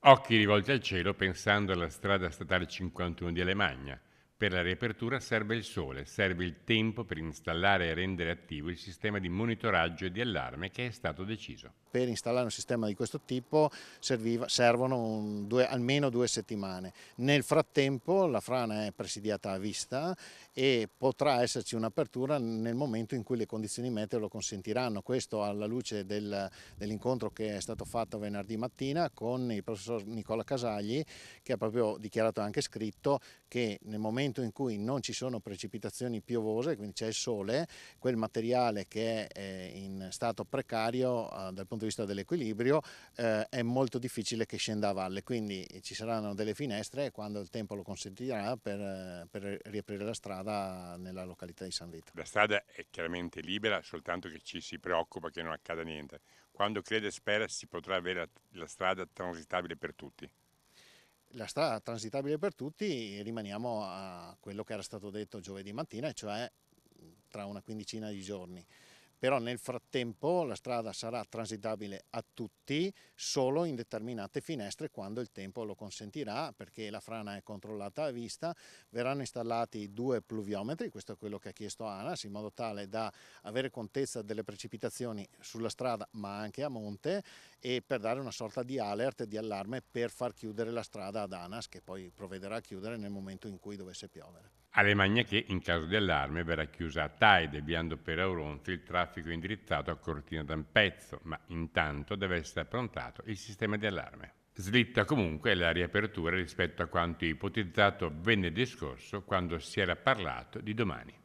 Occhi rivolti al cielo pensando alla strada statale 51 di Alemagna. Per la riapertura serve il sole, serve il tempo per installare e rendere attivo il sistema di monitoraggio e di allarme che è stato deciso. Per installare un sistema di questo tipo servono almeno 2 settimane. Nel frattempo la frana è presidiata a vista e potrà esserci un'apertura nel momento in cui le condizioni meteo lo consentiranno. Questo alla luce dell'incontro che è stato fatto venerdì mattina con il professor Nicola Casagli, che ha proprio dichiarato anche scritto che nel momento in cui non ci sono precipitazioni piovose, quindi c'è il sole, quel materiale che è in stato precario dal punto di vista dell'equilibrio è molto difficile che scenda a valle, quindi ci saranno delle finestre quando il tempo lo consentirà per riaprire la strada nella località di San Vito. La strada è chiaramente libera, soltanto che ci si preoccupa che non accada niente. Quando crede e spera si potrà avere la strada transitabile per tutti. La strada transitabile per tutti, rimaniamo a quello che era stato detto giovedì mattina, e cioè tra una quindicina di giorni. Però nel frattempo la strada sarà transitabile a tutti solo in determinate finestre quando il tempo lo consentirà, perché la frana è controllata a vista. Verranno installati 2 pluviometri, questo è quello che ha chiesto ANAS, in modo tale da avere contezza delle precipitazioni sulla strada ma anche a monte, e per dare una sorta di alert, di allarme per far chiudere la strada ad ANAS, che poi provvederà a chiudere nel momento in cui dovesse piovere. Alemagna che, in caso di allarme, verrà chiusa a TAI, deviando per Auronzi il traffico indirizzato a Cortina d'Ampezzo, ma intanto deve essere approntato il sistema di allarme. Slitta comunque la riapertura rispetto a quanto ipotizzato venerdì scorso, quando si era parlato di domani.